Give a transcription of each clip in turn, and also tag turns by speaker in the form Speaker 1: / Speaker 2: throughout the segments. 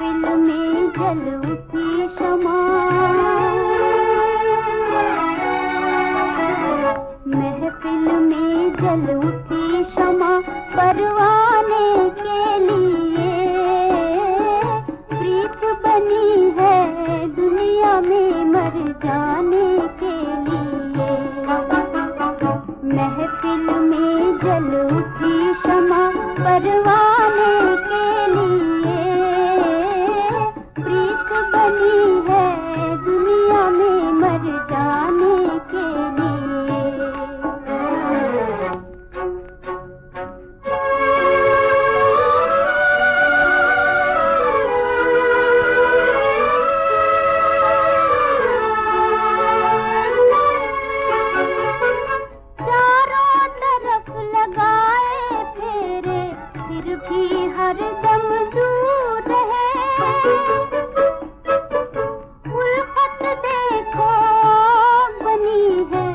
Speaker 1: महफिल में जल उठी शमा, महफिल में जल उठी शमा, परवाने के लिए प्रीत बनी है दुनिया में मर जाने के लिए। महफिल में जल उठी शमा, परवाने के लिए प्रीत बनी है दुनिया में मर जाने के लिए। चारों तरफ लगाए फेरे फिर भी हरदम दूर है, उल्फत देखो बनी है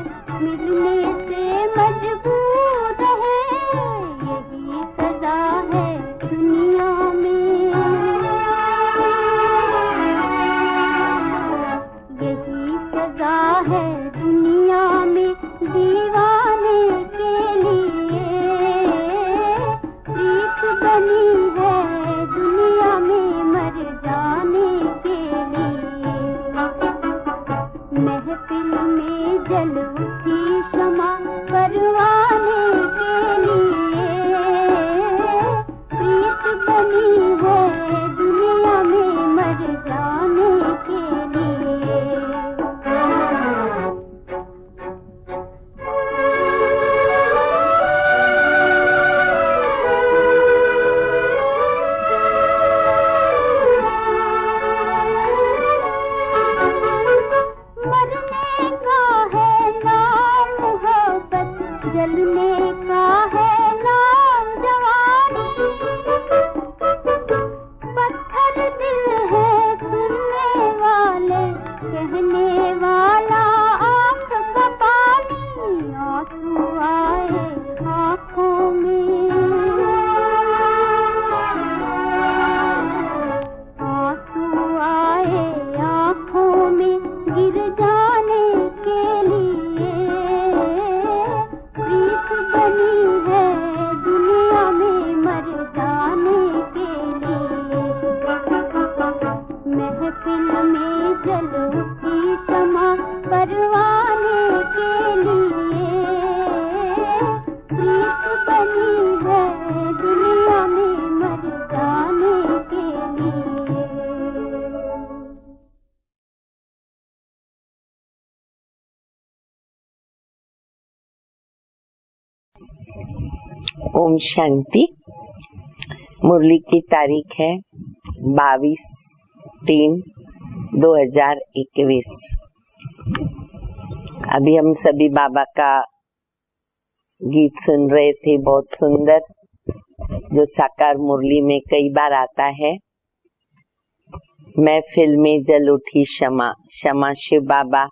Speaker 1: मिलने से मजबूर है। यही सजा है दुनिया में, यही सजा है दुनिया में दीवाने के लिए प्रीत बनी है दुनिया में मर जाने के लिए। महफिल में जल उठी शमा, परवाने के लिए प्रीत बनी है दुनिया में मर जाने के लिए। मरने का है नाम मोहब्बत, जलने का है नाम जवानी, पत्थर दिल है सुनने वाले, कहने वाला आँख का पानी। आंसू आए आँखों में, आंसू आए आँखों में गिर जाने के लिए प्रीत बनी है दुनिया में मर जाने के लिए। महफिल में जल उठी शमा, परवाने के लिए प्रीत बनी है दुनिया में मर जाने के लिए।
Speaker 2: ओम शांति। मुरली की तारीख है 22/3/2021। अभी हम सभी बाबा का गीत सुन रहे थे, बहुत सुंदर, जो साकार मुरली में कई बार आता है। महफिल में जल उठी शमा, शमा शिव बाबा,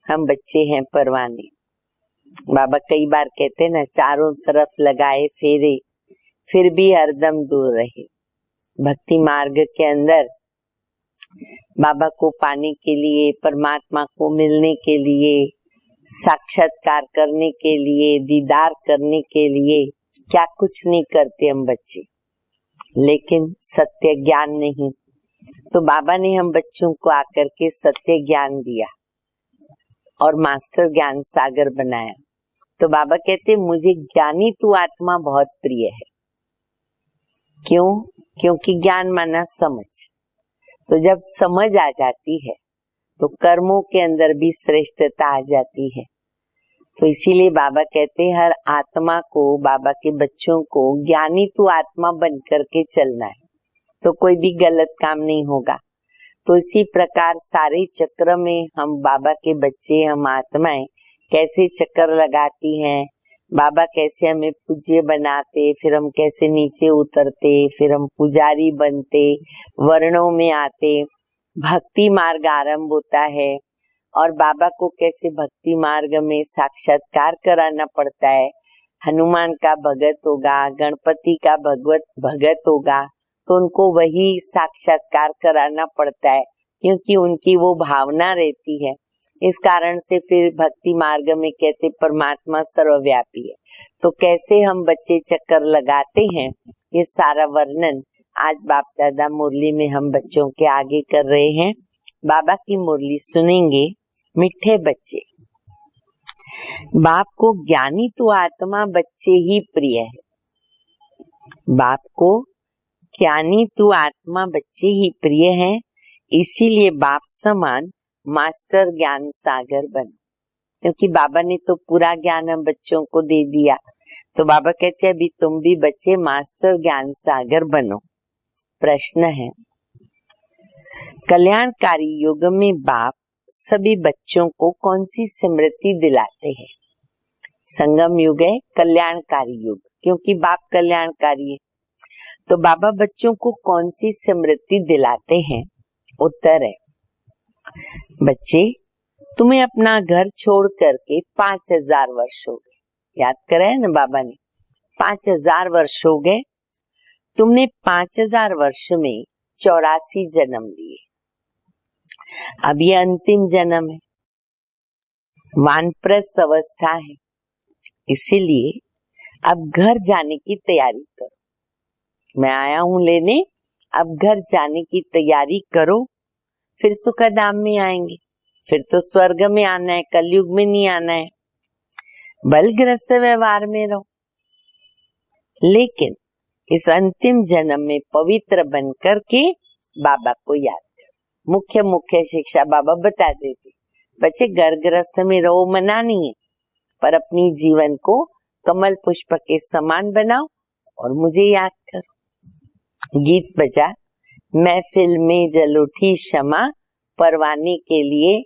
Speaker 2: हम बच्चे हैं परवाने। बाबा कई बार कहते ना, चारों तरफ लगाए फेरे फिर भी हरदम दूर रहे। भक्ति मार्ग के अंदर बाबा को पाने के लिए, परमात्मा को मिलने के लिए, साक्षात्कार करने के लिए, दीदार करने के लिए क्या कुछ नहीं करते हम बच्चे, लेकिन सत्य ज्ञान नहीं। तो बाबा ने हम बच्चों को आकर के सत्य ज्ञान दिया और मास्टर ज्ञान सागर बनाया। तो बाबा कहते मुझे ज्ञानी तू आत्मा बहुत प्रिय है। क्यों? क्योंकि ज्ञान माना समझ। तो जब समझ आ जाती है तो कर्मों के अंदर भी श्रेष्ठता आ जाती है। तो इसीलिए बाबा कहते हैं हर आत्मा को, बाबा के बच्चों को ज्ञानी तू आत्मा बन करके चलना है, तो कोई भी गलत काम नहीं होगा। तो इसी प्रकार सारे चक्र में हम बाबा के बच्चे, हम आत्माएं कैसे चक्कर लगाती हैं, बाबा कैसे हमें पूज्य बनाते, फिर हम कैसे नीचे उतरते, फिर हम पुजारी बनते, वर्णों में आते, भक्ति मार्ग आरंभ होता है और बाबा को कैसे भक्ति मार्ग में साक्षात्कार कराना पड़ता है। हनुमान का भगत होगा, गणपति का भगत होगा, तो उनको वही साक्षात्कार कराना पड़ता है, क्योंकि उनकी वो भावना रहती है। इस कारण से फिर भक्ति मार्ग में कहते परमात्मा सर्वव्यापी है। तो कैसे हम बच्चे चक्कर लगाते हैं, ये सारा वर्णन आज बाप दादा मुरली में हम बच्चों के आगे कर रहे हैं। बाबा की मुरली सुनेंगे। मिठे बच्चे, बाप को ज्ञानी तो आत्मा बच्चे ही प्रिय है। बाप को ज्ञानी तो आत्मा बच्चे ही प्रिय है, इसीलिए बाप समान मास्टर ज्ञान सागर बनो। क्योंकि बाबा ने तो पूरा ज्ञान हम बच्चों को दे दिया, तो बाबा कहते हैं अभी तुम भी बच्चे मास्टर ज्ञान सागर बनो। प्रश्न है, कल्याणकारी युग में बाप सभी बच्चों को कौन सी स्मृति दिलाते हैं? संगम युग है, कल्याणकारी युग, क्योंकि बाप कल्याणकारी है। तो बाबा बच्चों को कौन सी स्मृति दिलाते हैं? उत्तर है, बच्चे तुम्हें अपना घर छोड़ करके 5000 वर्ष हो गए। याद करा है ना बाबा ने, 5000 वर्ष हो गए। तुमने 5000 वर्ष में 84 जन्म लिए। अब ये अंतिम जन्म है, वानप्रस्थ अवस्था है, इसीलिए अब घर जाने की तैयारी करो। मैं आया हूँ लेने, अब घर जाने की तैयारी करो। फिर सुखधाम में आएंगे, फिर तो स्वर्ग में आना है, कलयुग में नहीं आना है। बलग्रस्त व्यवहार में रहो, लेकिन इस अंतिम जन्म में पवित्र बन करके बाबा को याद करो। मुख्य मुख्य शिक्षा बाबा बता देते, बच्चे घर गृहस्थ में रहो, मना नहीं है, पर अपनी जीवन को कमल पुष्प के समान बनाओ और मुझे याद करो। गीत बजा, महफिल में जल उठी शमा, परवाने के लिए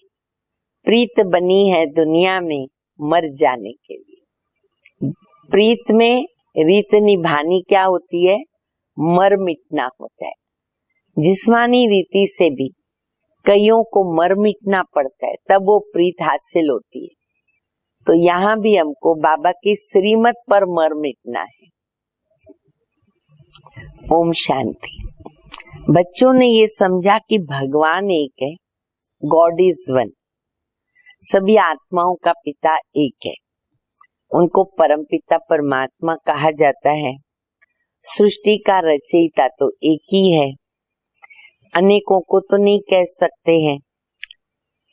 Speaker 2: प्रीत बनी है दुनिया में मर जाने के लिए। प्रीत में रीत निभानी क्या होती है? मर मिटना होता है। जिस्मानी रीति से भी कईयों को मर मिटना पड़ता है, तब वो प्रीत हासिल होती है। तो यहाँ भी हमको बाबा की श्रीमत पर मर मिटना है। ओम शांति। बच्चों ने ये समझा कि भगवान एक है, गॉड इज वन, सभी आत्माओं का पिता एक है, उनको परम पिता परमात्मा कहा जाता है। सृष्टि का रचयिता तो एक ही है, अनेकों को तो नहीं कह सकते हैं।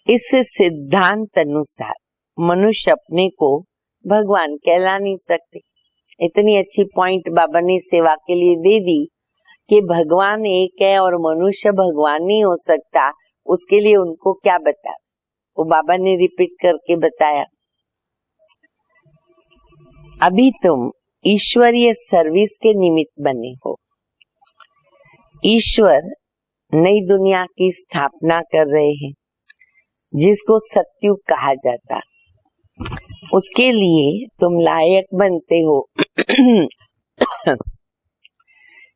Speaker 2: इस सिद्धांत अनुसार मनुष्य अपने को भगवान कहला नहीं सकते। इतनी अच्छी पॉइंट बाबा ने सेवा के लिए दे दी कि भगवान एक है और मनुष्य भगवान नहीं हो सकता, उसके लिए उनको क्या बता, वो बाबा ने रिपीट करके बताया। अभी तुम ईश्वरीय सर्विस के निमित्त बने हो। ईश्वर नई दुनिया की स्थापना कर रहे हैं, जिसको सतयुग कहा जाता। उसके लिए तुम लायक बनते हो।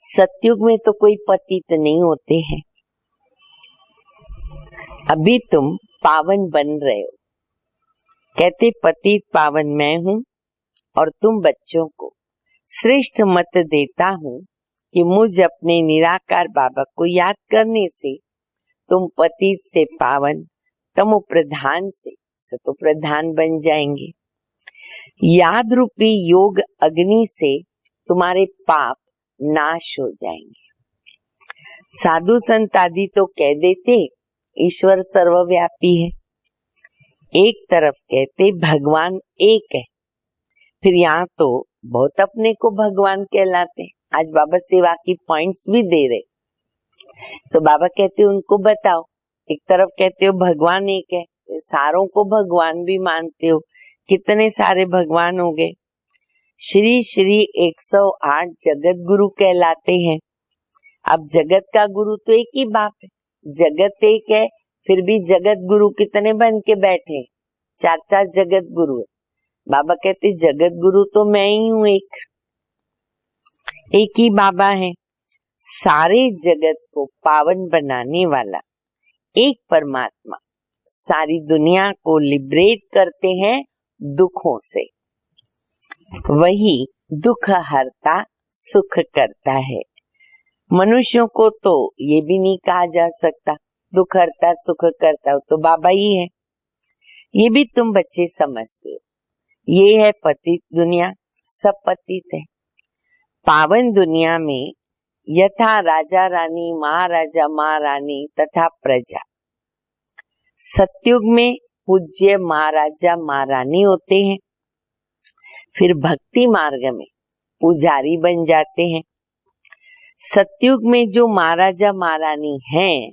Speaker 2: सतयुग में तो कोई पतित नहीं होते हैं। अभी तुम पावन बन रहे हो। कहते पतित पावन मैं हूँ और तुम बच्चों को श्रेष्ठ मत देता हूँ कि मुझ अपने निराकार बाबा को याद करने से तुम पतित से पावन, तमो प्रधान से सतो प्रधान बन जाएंगे। याद रूपी योग अग्नि से तुम्हारे पाप नाश हो जाएंगे। साधु संत आदि तो कह देते ईश्वर सर्वव्यापी है, एक तरफ कहते भगवान एक है, फिर यहाँ तो बहुत अपने को भगवान कहलाते। आज बाबा सेवा की पॉइंट्स भी दे रहे, तो बाबा कहते उनको बताओ। एक तरफ कहते हो भगवान एक है, सारों को भगवान भी मानते हो, कितने सारे भगवान हो गए। श्री श्री 108 जगत गुरु कहलाते हैं। अब जगत का गुरु तो एक ही बाप है, जगत एक है, फिर भी जगत गुरु कितने बन के बैठे? 4 जगत गुरु है। बाबा कहते जगत गुरु तो मैं ही हूँ, एक ही बाबा है। सारे जगत को पावन बनाने वाला एक परमात्मा सारी दुनिया को लिबरेट करते हैं दुखों से। वही दुख हरता सुख करता है। मनुष्यों को तो ये भी नहीं कहा जा सकता, दुख हरता सुख करता तो बाबा ही है। ये भी तुम बच्चे समझते हो। ये है पतित दुनिया, सब पतित है। पावन दुनिया में यथा राजा रानी, महाराजा महारानी तथा प्रजा। सतयुग में पूज्य महाराजा महारानी होते हैं, फिर भक्ति मार्ग में पुजारी बन जाते हैं। सतयुग में जो महाराजा महारानी हैं,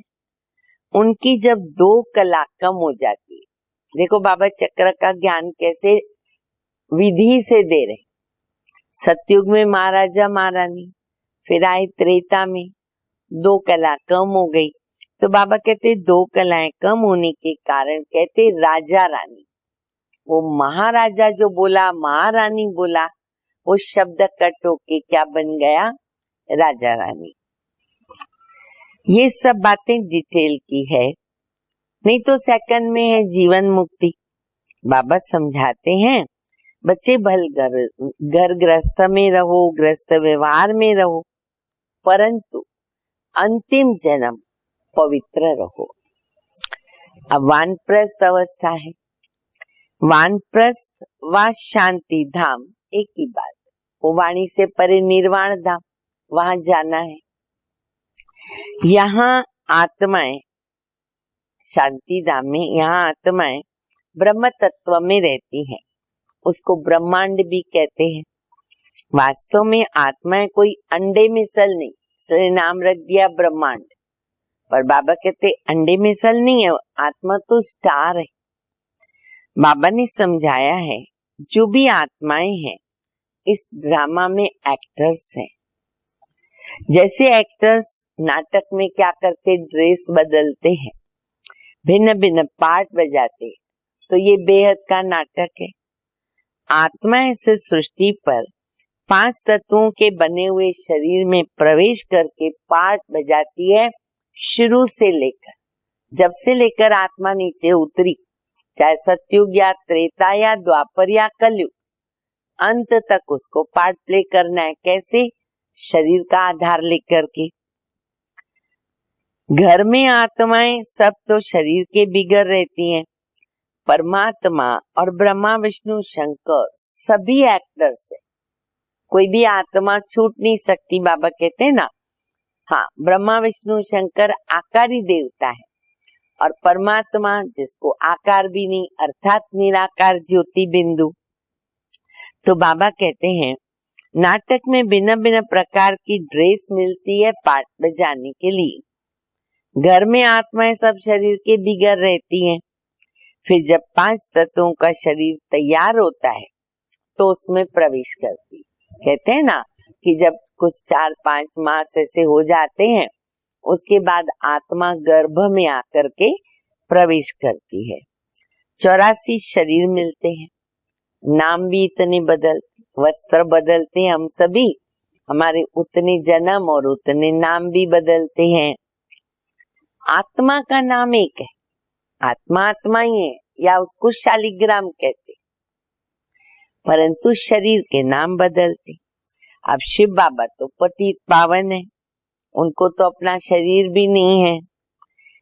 Speaker 2: उनकी जब 2 कला कम हो जाती है, देखो बाबा चक्र का ज्ञान कैसे विधि से दे रहे। सतयुग में महाराजा महारानी, फिर आए त्रेता में 2 कला कम हो गई, तो बाबा कहते 2 कलाएं कम होने के कारण कहते राजा रानी। वो महाराजा जो बोला, महारानी बोला, वो शब्द कट होके क्या बन गया? राजा रानी। ये सब बातें डिटेल की है, नहीं तो सेकंड में है जीवन मुक्ति। बाबा समझाते हैं बच्चे भल घर गृहस्थ में रहो, गृहस्थ व्यवहार में रहो, परंतु अंतिम जन्म पवित्र रहो। अब वानप्रस्थ अवस्था है। वानप्रस्थ व शांति धाम एक ही बात। वो वाणी से परे निर्वाण धाम, वहां जाना है। यहाँ आत्माएं शांति धाम में, यहाँ आत्माएं ब्रह्म तत्व में रहती हैं, उसको ब्रह्मांड भी कहते हैं। वास्तव में आत्माएं कोई अंडे मिसल नहीं, इसलिए नाम रख दिया ब्रह्मांड। पर बाबा कहते अंडे मिसल नहीं है, आत्मा तो स्टार है। बाबा ने समझाया है जो भी आत्माएं हैं इस ड्रामा में एक्टर्स हैं। जैसे एक्टर्स नाटक में क्या करते, ड्रेस बदलते हैं, भिन्न भिन्न पार्ट बजाते हैं, तो ये बेहद का नाटक है। आत्मा इस सृष्टि पर 5 तत्वों के बने हुए शरीर में प्रवेश करके पार्ट बजाती है, शुरू से लेकर, जब से लेकर आत्मा नीचे उतरी, चाहे सतयुग या त्रेता या द्वापर या कलयुग, अंत तक उसको पार्ट प्ले करना है। कैसे? शरीर का आधार लेकर के। घर में आत्माएं सब तो शरीर के बिगड़ रहती हैं, परमात्मा और ब्रह्मा विष्णु शंकर सभी एक्टर्स है, कोई भी आत्मा छूट नहीं सकती। बाबा कहते हैं ना, हाँ, ब्रह्मा विष्णु शंकर आकारी देवता है, और परमात्मा जिसको आकार भी नहीं, अर्थात निराकार ज्योति बिंदु। तो बाबा कहते हैं नाटक में भिन्न भिन्न प्रकार की ड्रेस मिलती है पार्ट बजाने के लिए। घर में आत्माएं सब शरीर के बिगड़ रहती हैं, फिर जब 5 तत्वों का शरीर तैयार होता है तो उसमें प्रवेश करती। कहते हैं ना कि जब कुछ 4-5 मास ऐसे हो जाते हैं, उसके बाद आत्मा गर्भ में आकर के प्रवेश करती है। 84 शरीर मिलते हैं, नाम भी इतने बदलते, वस्त्र बदलते हैं, हम सभी हमारे उतने जन्म और उतने नाम भी बदलते हैं। आत्मा का नाम एक है, आत्मा आत्मा ही है, या उसको शालिग्राम कहते, परंतु शरीर के नाम बदलते। अब शिव बाबा तो पतित पावन है, उनको तो अपना शरीर भी नहीं है,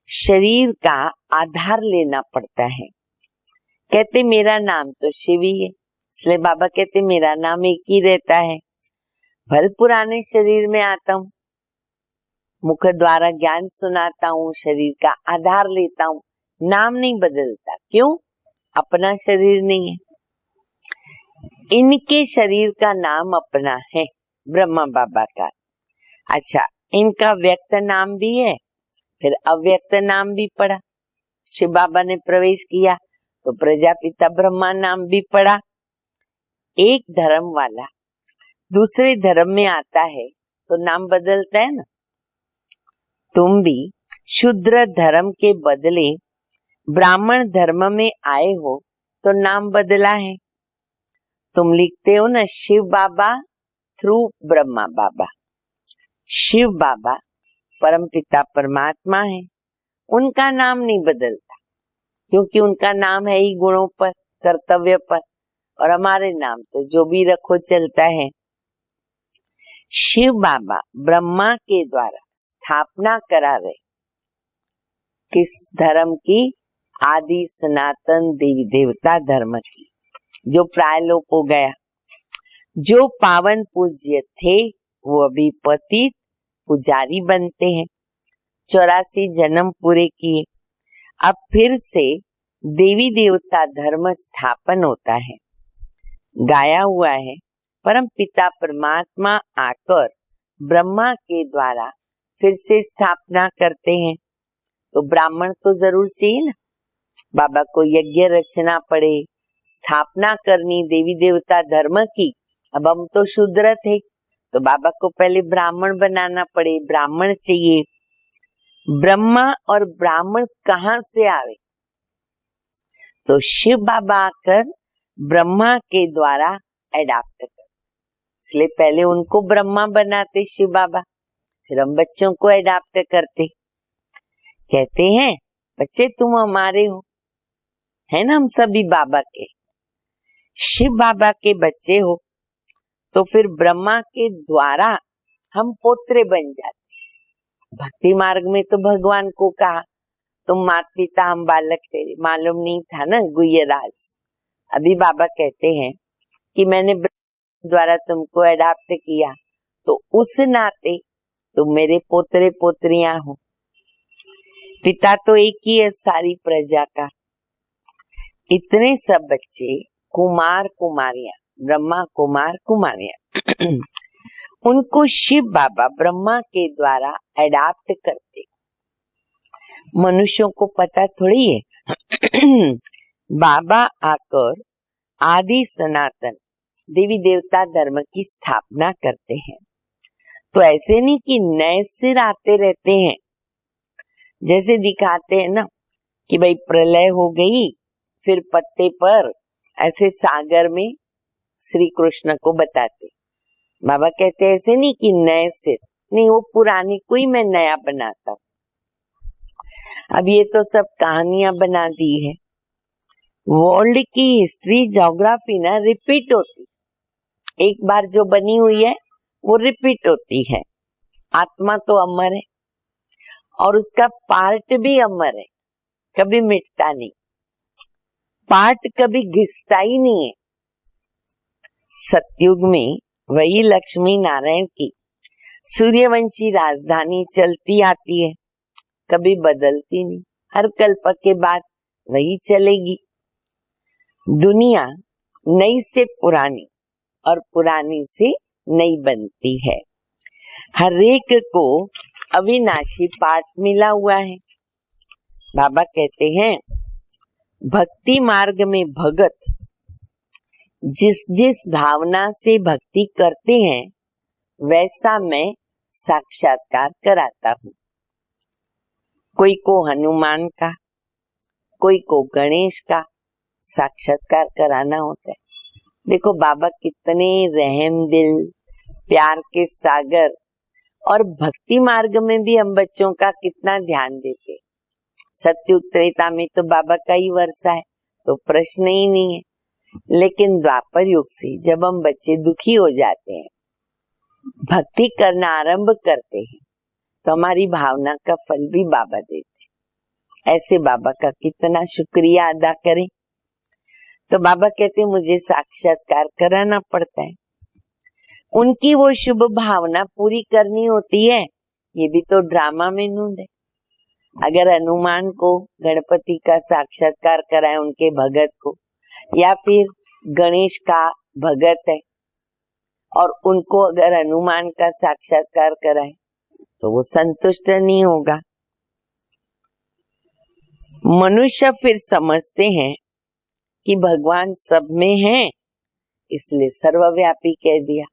Speaker 2: शरीर का आधार लेना पड़ता है। कहते मेरा नाम तो शिव ही है, इसलिए बाबा कहते मेरा नाम एक ही रहता है। भल पुराने शरीर में आता हूँ, मुख द्वारा ज्ञान सुनाता हूँ, शरीर का आधार लेता हूँ, नाम नहीं बदलता। क्यों? अपना शरीर नहीं है। इनके शरीर का नाम अपना है, ब्रह्मा बाबा का। अच्छा, इनका व्यक्त नाम भी है, फिर अव्यक्त नाम भी पड़ा। शिव बाबा ने प्रवेश किया तो प्रजापिता ब्रह्मा नाम भी पड़ा। एक धर्म वाला दूसरे धर्म में आता है तो नाम बदलता है ना। तुम भी शूद्र धर्म के बदले ब्राह्मण धर्म में आए हो तो नाम बदला है। तुम लिखते हो ना शिव बाबा थ्रू ब्रह्मा बाबा। शिव बाबा परमपिता परमात्मा है, उनका नाम नहीं बदलता, क्योंकि उनका नाम है ही गुणों पर, कर्तव्य पर, और हमारे नाम तो जो भी रखो चलता है। शिव बाबा ब्रह्मा के द्वारा स्थापना करा रहे किस धर्म की? आदि सनातन देवी देवता धर्म की, जो प्रायलोप हो गया। जो पावन पूज्य थे वो अभी पतित पुजारी बनते हैं। 84 जन्म पूरे किए, अब फिर से देवी देवता धर्म स्थापन होता है। गाया हुआ है परम पिता परमात्मा आकर ब्रह्मा के द्वारा फिर से स्थापना करते हैं, तो ब्राह्मण तो जरूर चाहिए ना। बाबा को यज्ञ रचना पड़े, स्थापना करनी देवी देवता धर्म की। अब हम तो शूद्र थे, तो बाबा को पहले ब्राह्मण बनाना पड़े, ब्राह्मण चाहिए। ब्रह्मा और ब्राह्मण कहाँ से आवे? तो शिव बाबा आकर ब्रह्मा के द्वारा एडाप्ट कर, इसलिए पहले उनको ब्रह्मा बनाते शिव बाबा, फिर हम बच्चों को एडाप्ट करते। कहते हैं बच्चे तुम हमारे हो, है ना, हम सभी बाबा के। शिव बाबा के बच्चे हो तो फिर ब्रह्मा के द्वारा हम पोत्रे बन जाते। भक्ति मार्ग में तो भगवान को कहा तुम माता पिता हम बालक तेरे, मालूम नहीं था ना गुह्य राज। अभी बाबा कहते हैं कि मैंने द्वारा तुमको एडाप्ट किया, तो उस नाते तुम मेरे पोतरे पोतरियां हो। पिता तो एक ही है सारी प्रजा का। इतने सब बच्चे कुमार कुमारियां, ब्रह्मा कुमार कुमारियां उनको शिव बाबा ब्रह्मा के द्वारा एडाप्ट करते। मनुष्यों को पता थोड़ी है बाबा आकर आदि सनातन देवी देवता धर्म की स्थापना करते हैं। तो ऐसे नहीं कि नए सिर आते रहते हैं, जैसे दिखाते हैं ना कि भाई प्रलय हो गई, फिर पत्ते पर ऐसे सागर में श्री कृष्ण को बताते। बाबा कहते हैं ऐसे नहीं कि नए सिर नहीं, वो पुरानी कोई मैं नया बनाता हूँ। अब ये तो सब कहानियां बना दी है। वर्ल्ड की हिस्ट्री ज्योग्राफी ना रिपीट होती, एक बार जो बनी हुई है वो रिपीट होती है। आत्मा तो अमर है और उसका पार्ट भी अमर है, कभी मिटता नहीं, पार्ट कभी घिसता ही नहीं है। सतयुग में वही लक्ष्मी नारायण की सूर्यवंशी राजधानी चलती आती है, कभी बदलती नहीं, हर कल्प के बाद वही चलेगी। दुनिया नई से पुरानी और पुरानी से नई बनती है। हर एक को अविनाशी पाठ मिला हुआ है। बाबा कहते हैं भक्ति मार्ग में भगत जिस जिस भावना से भक्ति करते हैं वैसा मैं साक्षात्कार कराता हूँ। कोई को हनुमान का, कोई को गणेश का साक्षात्कार कराना होता है। देखो बाबा कितने रहम दिल, प्यार के सागर, और भक्ति मार्ग में भी हम बच्चों का कितना ध्यान देते। सतयुग त्रेता में तो बाबा का ही वर्षा है, तो प्रश्न ही नहीं है। लेकिन द्वापर युग से जब हम बच्चे दुखी हो जाते हैं, भक्ति करना आरंभ करते हैं, तो हमारी भावना का फल भी बाबा देते हैं। ऐसे बाबा का कितना शुक्रिया अदा करें। तो बाबा कहते हैं मुझे साक्षात्कार कराना पड़ता है, उनकी वो शुभ भावना पूरी करनी होती है। ये भी तो ड्रामा में नूंद है। अगर हनुमान को गणपति का साक्षात्कार कराए उनके भगत को, या फिर गणेश का भगत है और उनको अगर हनुमान का साक्षात्कार कराए तो वो संतुष्ट नहीं होगा। मनुष्य फिर समझते हैं कि भगवान सब में है, इसलिए सर्वव्यापी कह दिया।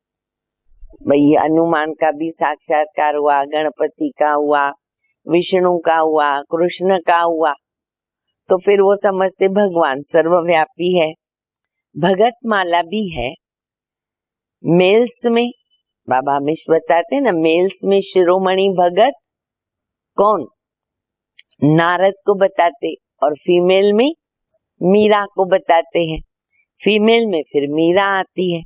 Speaker 2: भाई हनुमान का भी साक्षात्कार हुआ, गणपति का हुआ, विष्णु का हुआ, कृष्ण का हुआ, तो फिर वो समझते भगवान सर्वव्यापी है। भगत माला भी है। मेल्स में बाबा हमेशा बताते ना, मेल्स में शिरोमणि भगत कौन, नारद को बताते, और फीमेल में मीरा को बताते हैं। फीमेल में फिर मीरा आती है।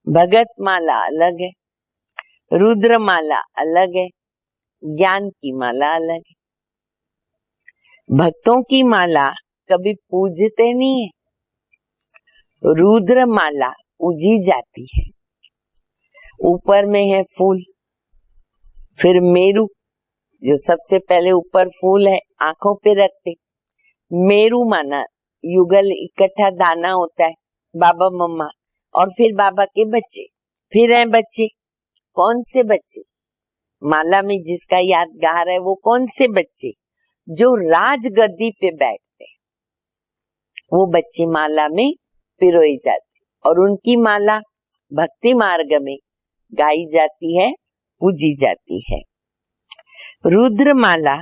Speaker 2: भगत माला अलग है। रुद्र माला अलग है, ज्ञान की माला अलग है। भक्तों की माला कभी पूजते नहीं है, रुद्र माला पूजी जाती है। ऊपर में है फूल, फिर मेरू जो सबसे पहले ऊपर फूल है, आंखों पे रखते। मेरू माना युगल इकट्ठा दाना होता है, बाबा मम्मा और फिर बाबा के बच्चे, फिर हैं बच्चे। कौन से बच्चे? माला में जिसका यादगार है वो कौन से बच्चे? जो राजगद्दी पे बैठते, वो बच्चे माला में पिरोई जाती और उनकी माला भक्ति मार्ग में गाई जाती है, पूजी जाती है। रुद्र माला,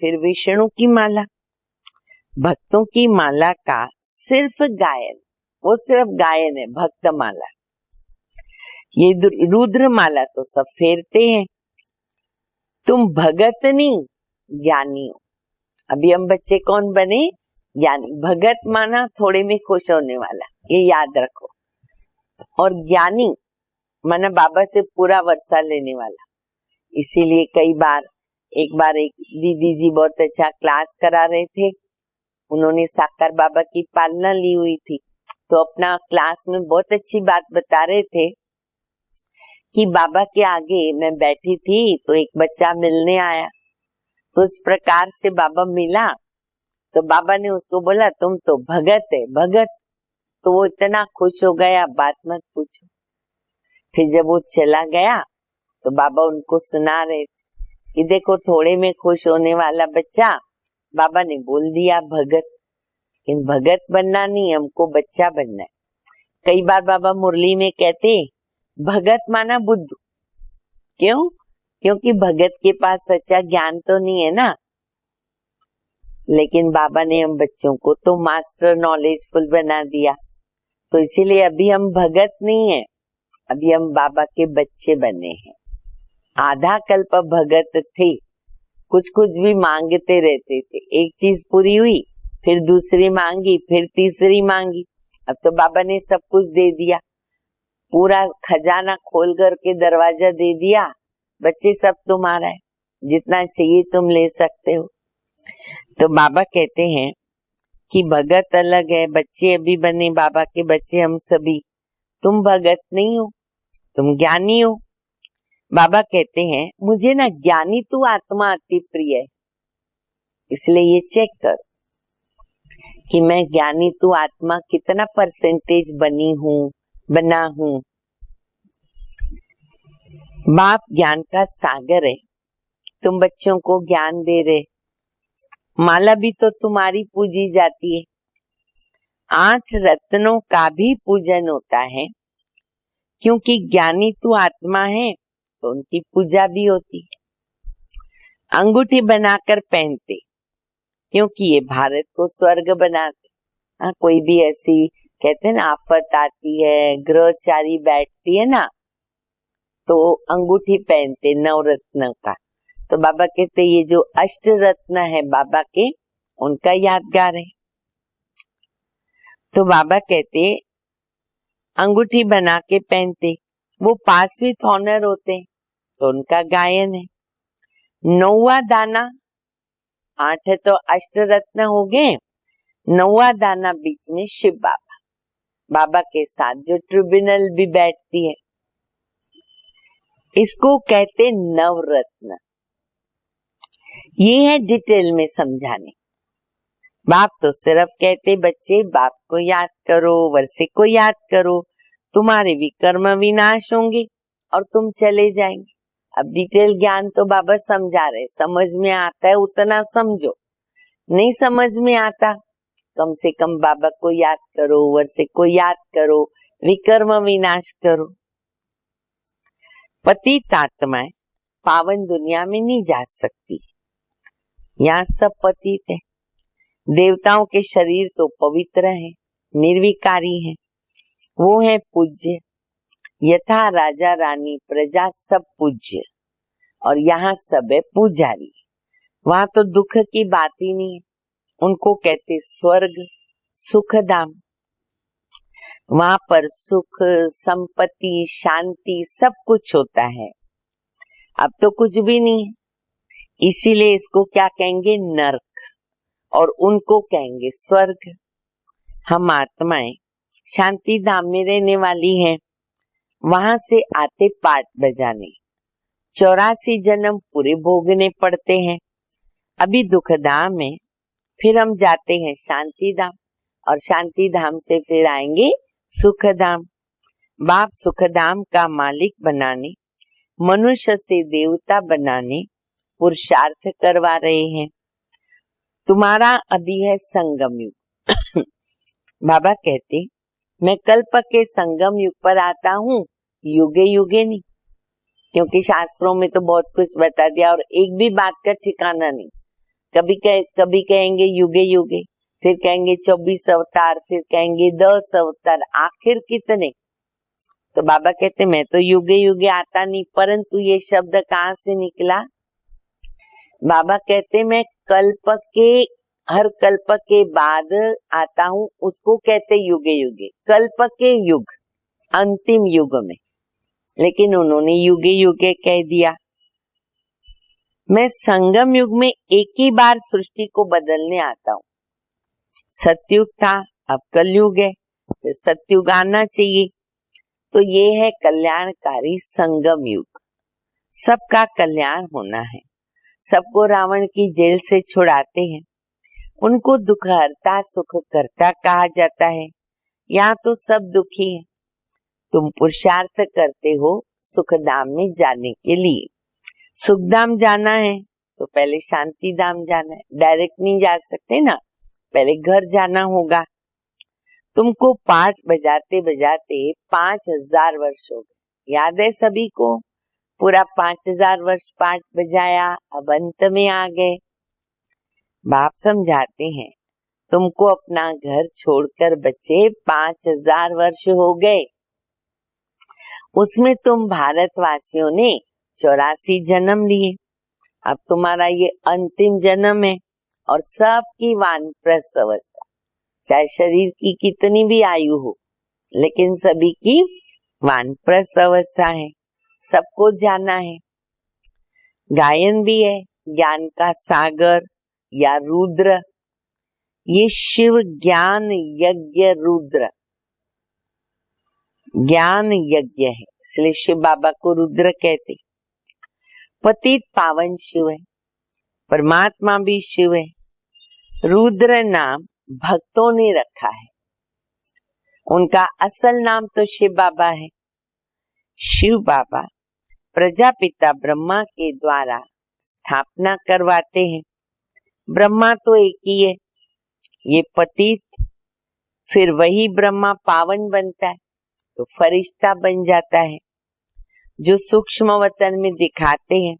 Speaker 2: फिर विष्णु की माला। भक्तों की माला का सिर्फ गायन, वो सिर्फ गायन है, भक्त माला। ये रुद्र माला तो सब फेरते हैं। तुम भगत नहीं, ज्ञानी हो। अभी हम बच्चे कौन बने? ज्ञानी। भगत माना थोड़े में खुश होने वाला, ये याद रखो। और ज्ञानी माना बाबा से पूरा वर्षा लेने वाला। इसीलिए कई बार, एक बार एक दीदी जी बहुत अच्छा क्लास करा रहे थे, उन्होंने साकार बाबा की पालना ली हुई थी, तो अपना क्लास में बहुत अच्छी बात बता रहे थे कि बाबा के आगे मैं बैठी थी तो एक बच्चा मिलने आया, तो इस प्रकार से बाबा मिला तो बाबा ने उसको बोला तुम तो भगत है, भगत। तो वो इतना खुश हो गया, बात मत पूछो। फिर जब वो चला गया तो बाबा उनको सुना रहे थे कि देखो थोड़े में खुश होने वाला बच्चा, बाबा ने बोल दिया भगत। इन भगत बनना नहीं, हमको बच्चा बनना है। कई बार बाबा मुरली में कहते भगत माना बुद्धू। क्यों? क्योंकि भगत के पास सच्चा ज्ञान तो नहीं है ना। लेकिन बाबा ने हम बच्चों को तो मास्टर नॉलेजफुल बना दिया, तो इसीलिए अभी हम भगत नहीं है, अभी हम बाबा के बच्चे बने हैं। आधा कल्प भगत थे, कुछ कुछ भी मांगते रहते थे। एक चीज पूरी हुई, फिर दूसरी मांगी, फिर तीसरी मांगी। अब तो बाबा ने सब कुछ दे दिया, पूरा खजाना खोल करके दरवाजा दे दिया, बच्चे सब तुम्हारा है, जितना चाहिए तुम ले सकते हो। तो बाबा कहते हैं कि भगत अलग है, बच्चे अभी बने बाबा के बच्चे हम सभी। तुम भगत नहीं हो, तुम ज्ञानी हो। बाबा कहते हैं मुझे ना ज्ञानी तू आत्मा अति प्रिय है, इसलिए ये चेक कर कि मैं ज्ञानी तू आत्मा कितना परसेंटेज बनी हूँ, बना हूँ। बाप ज्ञान का सागर है, तुम बच्चों को ज्ञान दे रहे। माला भी तो तुम्हारी पूजी जाती है। 8 रत्नों का भी पूजन होता है, क्योंकि ज्ञानी तू आत्मा है तो उनकी पूजा भी होती है। अंगूठी बनाकर पहनते, क्योंकि ये भारत को स्वर्ग बनाते। हाँ, कोई भी ऐसी कहते हैं ना आफत आती है, ग्रहचारी बैठती है ना, तो अंगूठी पहनते नवरत्न का। तो बाबा कहते ये जो 8 रत्न है बाबा के, उनका यादगार है। तो बाबा कहते अंगूठी बना के पहनते, वो पास विथ ऑनर होते, तो उनका गायन है। 9वां दाना, 8 तो 8 रत्न हो गए, 9वां दाना बीच में शिव बाबा, बाबा के साथ जो ट्रिब्यूनल भी बैठती है, इसको कहते नवरत्न। ये है डिटेल में समझाने। बाप तो सिर्फ कहते बच्चे बाप को याद करो, वर्षे को याद करो, तुम्हारे भी कर्म विनाश होंगे और तुम चले जाएंगे। अब डिटेल ज्ञान तो बाबा समझा रहे, समझ में आता है उतना समझो, नहीं समझ में आता कम से कम बाबा को याद करो, वर्षे को याद करो, विकर्म विनाश करो। पतित आत्माएं पावन दुनिया में नहीं जा सकती, यहाँ सब पतित है। देवताओं के शरीर तो पवित्र है, निर्विकारी है, वो है पूज्य। यथा राजा रानी प्रजा सब पूज्य, और यहाँ सब है पुजारी। वहां तो दुख की बात ही नहीं है, उनको कहते स्वर्ग सुख धाम। वहां पर सुख, संपत्ति, शांति सब कुछ होता है। अब तो कुछ भी नहीं है, इसीलिए इसको क्या कहेंगे, नरक, और उनको कहेंगे स्वर्ग। हम आत्माएं शांति धाम में रहने वाली हैं, वहां से आते पाठ बजाने, 84 जन्म पूरे भोगने पड़ते हैं। अभी दुख धाम में, फिर हम जाते हैं शांति धाम, और शांति धाम से फिर आएंगे सुख धाम। बाप सुख धाम का मालिक बनाने, मनुष्य से देवता बनाने पुरुषार्थ करवा रहे हैं। तुम्हारा अभी है संगम युग। बाबा कहते, मैं कल्प के संगम युग पर आता हूँ, युगे युगे नहीं, क्योंकि शास्त्रों में तो बहुत कुछ बता दिया और एक भी बात का ठिकाना नहीं। कभी कहेंगे युगे युगे, फिर कहेंगे 24 अवतार, फिर कहेंगे 10 अवतार, आखिर कितने? तो बाबा कहते, मैं तो युगे युगे आता नहीं, परंतु ये शब्द कहाँ से निकला? बाबा कहते, मैं हर कल्प के बाद आता हूँ, उसको कहते युगे युगे, कल्प के युग, अंतिम युग में। लेकिन उन्होंने युगे युगे कह दिया। मैं संगम युग में एक ही बार सृष्टि को बदलने आता हूँ। सतयुग था, अब कलयुग है, फिर सतयुग आना चाहिए। तो ये है कल्याणकारी संगम युग। सबका कल्याण होना है, सबको रावण की जेल से छुड़ाते हैं, उनको दुख हरता सुख करता कहा जाता है। यहाँ तो सब दुखी है। तुम पुरुषार्थ करते हो सुख धाम में जाने के लिए। सुख धाम जाना है तो पहले शांति धाम जाना है, डायरेक्ट नहीं जा सकते ना, पहले घर जाना होगा। तुमको पाठ बजाते बजाते 5000 वर्ष हो गए, याद है सभी को? पूरा 5000 वर्ष पाठ बजाया, अब अंत में आ गए। बाप समझाते हैं, तुमको अपना घर छोड़कर बच्चे 5000 वर्ष हो गए, उसमें तुम भारतवासियों ने 84 जन्म लिए। अब तुम्हारा ये अंतिम जन्म है, और सबकी वानप्रस्थ अवस्था, चाहे शरीर की कितनी भी आयु हो, लेकिन सभी की वानप्रस्थ अवस्था है, सबको जाना है। गायन भी है, ज्ञान का सागर या रुद्र, ये शिव ज्ञान यज्ञ रुद्र, ज्ञान यज्ञ है, इसलिए शिव बाबा को रुद्र कहते। पतित पावन शिव है, परमात्मा भी शिव है। रुद्र नाम भक्तों ने रखा है, उनका असल नाम तो शिव बाबा है। शिव बाबा प्रजापिता ब्रह्मा के द्वारा स्थापना करवाते हैं। ब्रह्मा तो एक ही है, ये पतित, फिर वही ब्रह्मा पावन बनता है तो फरिश्ता बन जाता है। जो सूक्ष्म वतन में दिखाते हैं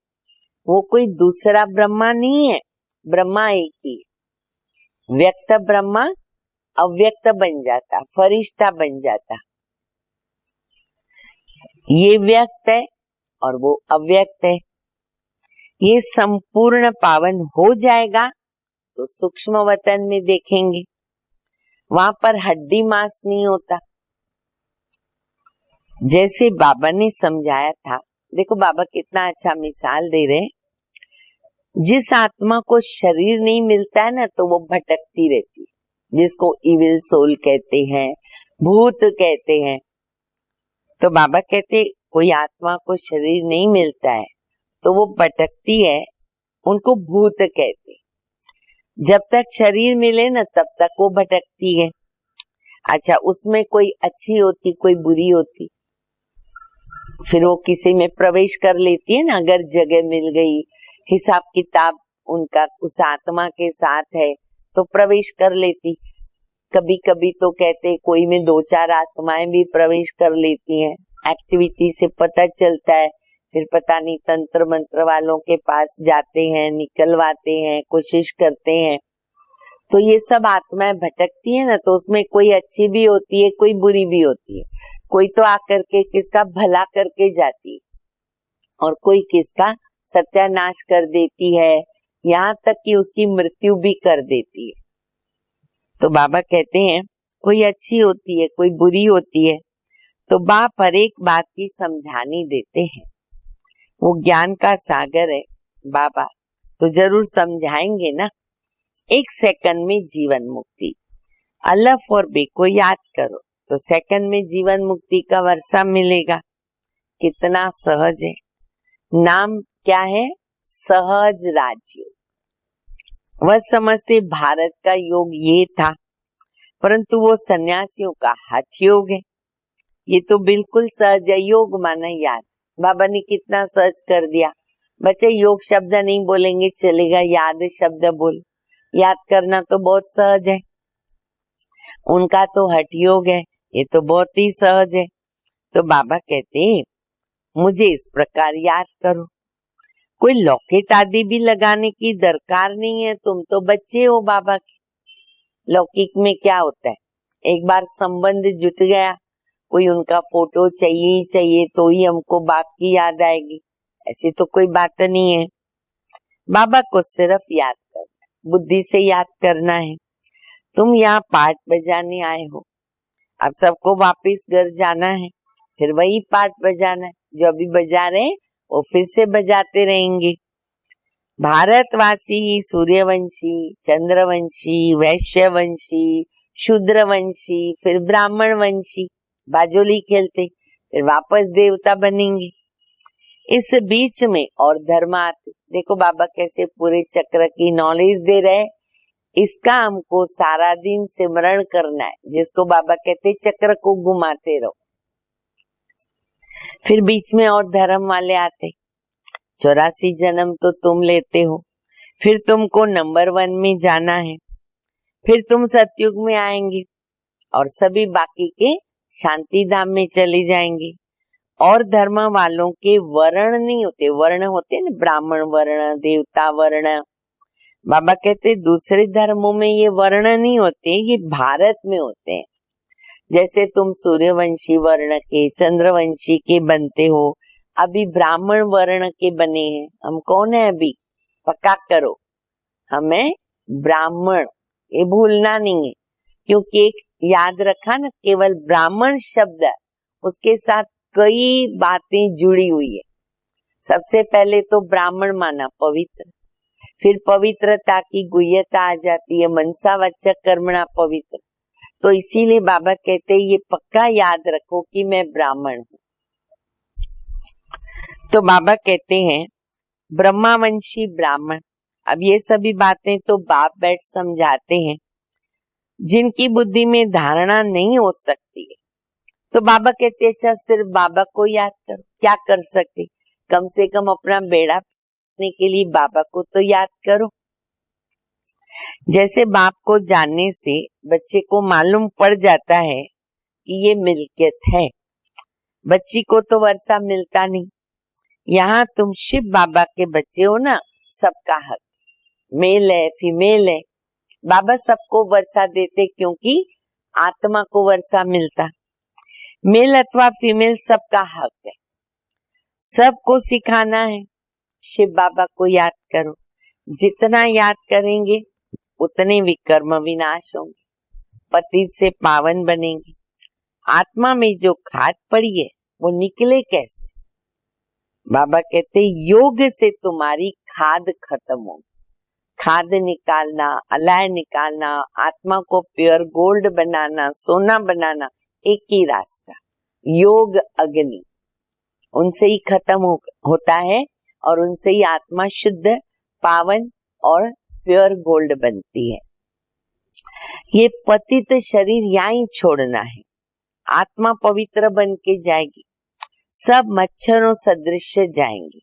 Speaker 2: वो कोई दूसरा ब्रह्मा नहीं है, ब्रह्मा एक ही है। व्यक्त ब्रह्मा अव्यक्त बन जाता, फरिश्ता बन जाता। ये व्यक्त है और वो अव्यक्त है। ये संपूर्ण पावन हो जाएगा तो सूक्ष्म वतन में देखेंगे, वहां पर हड्डी मांस नहीं होता। जैसे बाबा ने समझाया था, देखो बाबा कितना अच्छा मिसाल दे रहे हैं। जिस आत्मा को शरीर नहीं मिलता है ना, तो वो भटकती रहती है, जिसको इविल सोल कहते हैं, भूत कहते हैं। तो बाबा कहते कोई आत्मा को शरीर नहीं मिलता है तो वो भटकती है, उनको भूत कहते। जब तक शरीर मिले ना तब तक वो भटकती है। अच्छा, उसमें कोई अच्छी होती कोई बुरी होती, फिर वो किसी में प्रवेश कर लेती है ना, अगर जगह मिल गई, हिसाब किताब उनका उस आत्मा के साथ है तो प्रवेश कर लेती। कभी कभी तो कहते कोई में 2-4 आत्माएं भी प्रवेश कर लेती हैं, एक्टिविटी से पता चलता है। फिर पता नहीं तंत्र मंत्र वालों के पास जाते हैं, निकलवाते हैं, कोशिश करते हैं। तो ये सब आत्माएं भटकती है ना, तो उसमें कोई अच्छी भी होती है, कोई बुरी भी होती है। कोई तो आकर के किसका भला करके जाती है और कोई किसका सत्यानाश कर देती है, यहाँ तक कि उसकी मृत्यु भी कर देती है। तो बाबा कहते हैं कोई अच्छी होती है, कोई बुरी होती है। तो बाप हर एक बात की समझानी देते हैं। वो ज्ञान का सागर है बाबा, तो जरूर समझाएंगे ना। 1 सेकंड में जीवन मुक्ति, अलफ और बे को याद करो तो सेकंड में जीवन मुक्ति का वर्षा मिलेगा। कितना सहज है। नाम क्या है? सहज राजयोग। वह समझते भारत का योग ये था, परंतु वो सन्यासियों का हठ योग है। ये तो बिल्कुल सहज है। योग माना याद। बाबा ने कितना सहज कर दिया। बच्चे योग शब्द नहीं बोलेंगे चलेगा, याद शब्द बोल। याद करना तो बहुत सहज है। उनका तो हठ योग है, ये तो बहुत ही सहज है। तो बाबा कहते हैं मुझे इस प्रकार याद करो। कोई लॉकेट आदि भी लगाने की दरकार नहीं है। तुम तो बच्चे हो बाबा के। लौकिक में क्या होता है, एक बार संबंध जुट गया, कोई उनका फोटो चाहिए ही चाहिए तो ही हमको बाप की याद आएगी, ऐसी तो कोई बात नहीं है। बाबा को सिर्फ याद करना, बुद्धि से याद करना है। तुम यहाँ पाठ बजाने आए हो, अब सबको वापिस घर जाना है, फिर वही पाठ बजाना है जो अभी बजा रहे हैं, वो फिर से बजाते रहेंगे। भारतवासी सूर्यवंशी, चंद्रवंशी, वैश्यवंशी, शूद्रवंशी, फिर ब्राह्मण वंशी, बाजोली खेलते, फिर वापस देवता बनेंगे। इस बीच में और धर्म आते। देखो बाबा कैसे पूरे चक्र की नॉलेज दे रहे। इसका हमको सारा दिन सिमरण करना है, जिसको बाबा कहते चक्र को घुमाते रहो। फिर बीच में और धर्म वाले आते। 84 जन्म तो तुम लेते हो, फिर तुमको नंबर 1 में जाना है, फिर तुम सतयुग में आएंगे और सभी बाकी के शांति धाम में चले जाएंगे। और धर्म वालों के वर्ण नहीं होते, वर्ण होते ना, ब्राह्मण वर्ण, देवता वर्ण। बाबा कहते दूसरे धर्मों में ये वर्ण नहीं होते, ये भारत में होते हैं। जैसे तुम सूर्यवंशी वर्ण के, चंद्रवंशी के बनते हो, अभी ब्राह्मण वर्ण के बने हैं। हम कौन है अभी? पक्का करो, हमें ब्राह्मण, ये भूलना नहीं है। क्योंकि एक याद रखा ना, केवल ब्राह्मण शब्द है, उसके साथ कई बातें जुड़ी हुई है। सबसे पहले तो ब्राह्मण माना पवित्र, फिर पवित्रता की गुह्यता आ जाती है, मनसा वाचक कर्मणा पवित्र। तो इसीलिए बाबा कहते हैं ये पक्का याद रखो कि मैं ब्राह्मण हूँ। तो बाबा कहते हैं ब्रह्मावंशी ब्राह्मण। अब ये सभी बातें तो बाप बैठ समझाते हैं, जिनकी बुद्धि में धारणा नहीं हो सकती है। तो बाबा कहते अच्छा सिर्फ बाबा को याद करो। क्या कर सकते, कम से कम अपना बेड़ा पाने के लिए बाबा को तो याद करो। जैसे बाप को जानने से बच्चे को मालूम पड़ जाता है कि ये मिल्कियत है। बच्ची को तो वर्षा मिलता नहीं। यहाँ तुम शिव बाबा के बच्चे हो ना, सबका हक, मेल है फीमेल है, बाबा सबको वर्षा देते क्योंकि आत्मा को वर्षा मिलता। मेल अथवा फीमेल सबका हक है, सबको सिखाना है। शिव बाबा को याद करो, जितना याद करेंगे उतने विकर्म विनाश होंगे, पतित से पावन बनेंगे। आत्मा में जो खाद पड़ी है वो निकले कैसे? बाबा कहते योग से तुम्हारी खाद खत्म होगी। खाद निकालना, अलाय निकालना, आत्मा को प्योर गोल्ड बनाना, सोना बनाना, एक ही रास्ता, योग अग्नि। उनसे ही खत्म होता है और उनसे ही आत्मा शुद्ध, पावन और प्योर गोल्ड बनती है। ये पतित शरीर यहाँ ही छोड़ना है, आत्मा पवित्र बन के जाएगी, सब मच्छरों सदृश जाएंगे।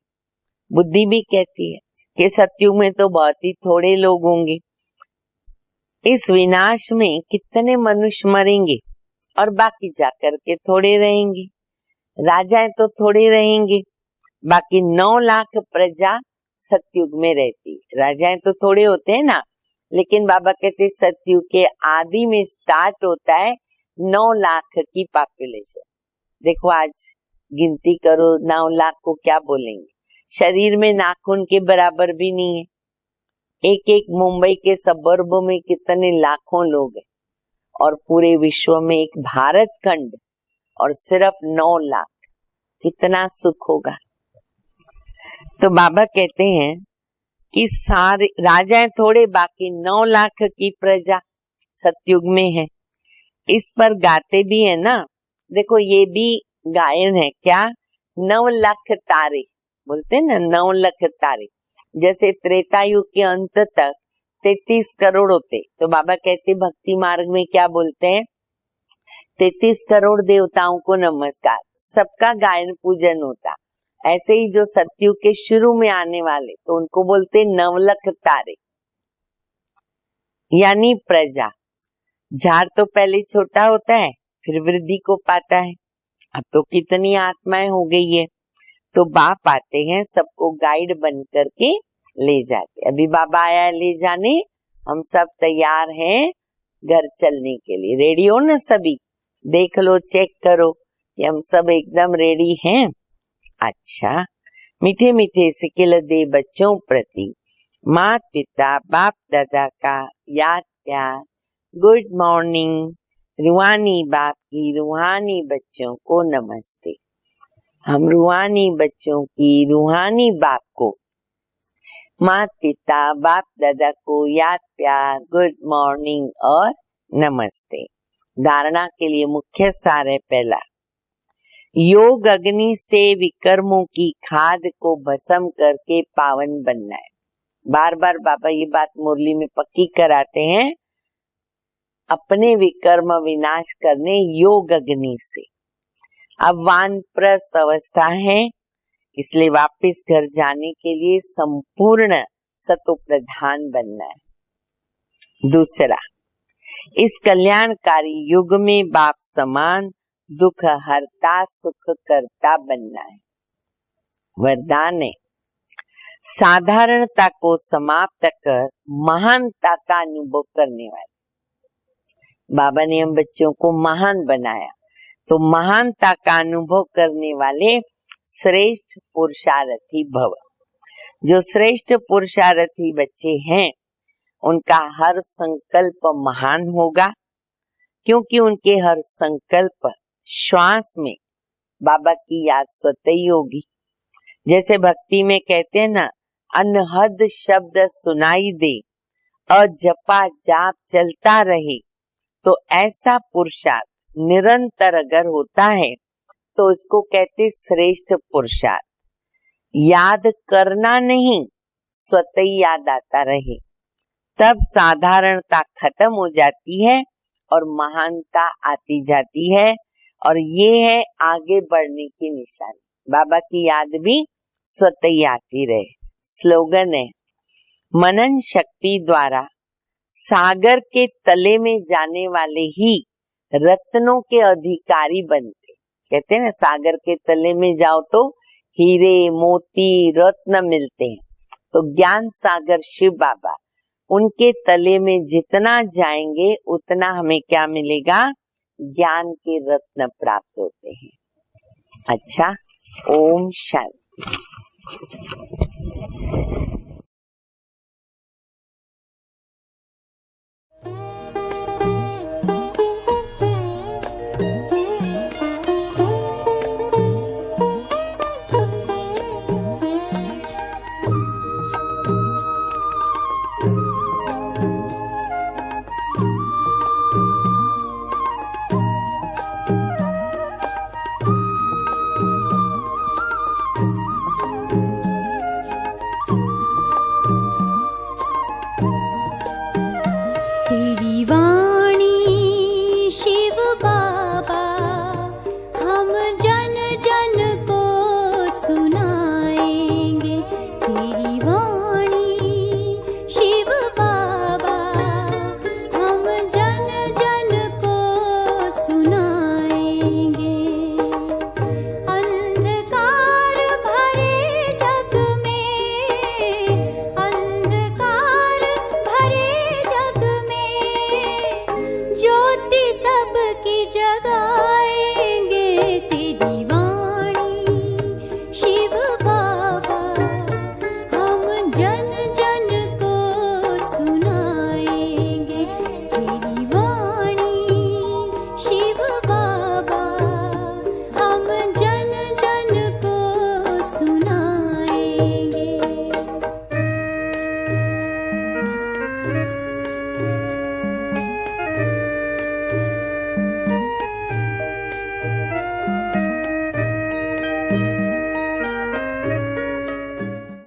Speaker 2: बुद्धि भी कहती है कि सतयुग में तो बहुत ही थोड़े लोग होंगे, इस विनाश में कितने मनुष्य मरेंगे और बाकी जाकर के थोड़े रहेंगे। राजाएं तो थोड़े रहेंगे, बाकी 9 लाख प्रजा सतयुग में रहती। राजाएं तो थोड़े होते हैं ना, लेकिन बाबा कहते सतयुग के आदि में स्टार्ट होता है 9 लाख की पॉपुलेशन। देखो आज गिनती करो, 9 लाख को क्या बोलेंगे? शरीर में नाखून के बराबर भी नहीं है। एक एक मुंबई के सबर्ब में कितने लाखों लोग हैं और पूरे विश्व में एक भारत खंड और सिर्फ 9 लाख। कितना सुख होगा। तो बाबा कहते हैं कि सारे राजाएं थोड़े, बाकी 9 लाख की प्रजा सतयुग में है। इस पर गाते भी है ना, देखो ये भी गायन है क्या, 9 लाख तारे बोलते हैं ना, 9 लाख तारे। जैसे त्रेता युग के अंत तक 33 करोड़ होते, तो बाबा कहते भक्ति मार्ग में क्या बोलते हैं, 33 करोड़ देवताओं को नमस्कार, सबका गायन पूजन होता। ऐसे ही जो सतयुग के शुरू में आने वाले, तो उनको बोलते 9 लाख तारे, यानी प्रजा। झाड़ तो पहले छोटा होता है, फिर वृद्धि को पाता है। अब तो कितनी आत्माएं हो गई है, तो बाप आते हैं सबको गाइड बन करके ले जाते। अभी बाबा आया है ले जाने, हम सब तैयार हैं घर चलने के लिए। रेडी हो ना सभी, देख लो, चेक करो कि हम सब एकदम रेडी हैं। अच्छा, मीठे मीठे सिकिल दे बच्चों प्रति माता पिता बाप दादा का याद प्यार। Good morning. रूहानी बाप की रूहानी बच्चों को नमस्ते। हम रूहानी बच्चों की रूहानी बाप को, माता पिता बाप दादा को याद प्यार, गुड मॉर्निंग और नमस्ते। धारणा के लिए मुख्य सार है पहला, योग अग्नि से विकर्मों की खाद को भस्म करके पावन बनना है। बार बार बाबा ये बात मुरली में पक्की कराते हैं, अपने विकर्म विनाश करने योग अग्नि से। अब वानप्रस्थ अवस्था है, इसलिए वापस घर जाने के लिए संपूर्ण सतो प्रधान बनना है। दूसरा, इस कल्याणकारी युग में बाप समान दुख हरता सुख करता बनना है। वरदान है, साधारणता को समाप्त कर महानता का अनुभव करने वाले। बाबा ने हम बच्चों को महान बनाया, तो महानता का अनुभव करने वाले श्रेष्ठ पुरुषार्थी भव। जो श्रेष्ठ पुरुषार्थी बच्चे हैं, उनका हर संकल्प महान होगा, क्योंकि उनके हर संकल्प श्वास में बाबा की याद स्वतः ही होगी। जैसे भक्ति में कहते हैं ना, अनहद शब्द सुनाई दे और जपा जाप चलता रहे, तो ऐसा पुरुषार्थ निरंतर अगर होता है तो उसको कहते श्रेष्ठ पुरुषार्थ। याद करना नहीं, स्वतः ही याद आता रहे, तब साधारणता खत्म हो जाती है और महानता आती जाती है। और ये है आगे बढ़ने की निशानी। बाबा की याद भी स्वतः ही आती रहे। स्लोगन है, मनन शक्ति द्वारा सागर के तले में जाने वाले ही रत्नों के अधिकारी बनते। कहते हैं ना, सागर के तले में जाओ तो हीरे मोती रत्न मिलते हैं। तो ज्ञान सागर शिव बाबा, उनके तले में जितना जाएंगे उतना हमें क्या मिलेगा, ज्ञान के रत्न प्राप्त होते हैं। अच्छा, ओम शांति।
Speaker 1: सबकी जगाए।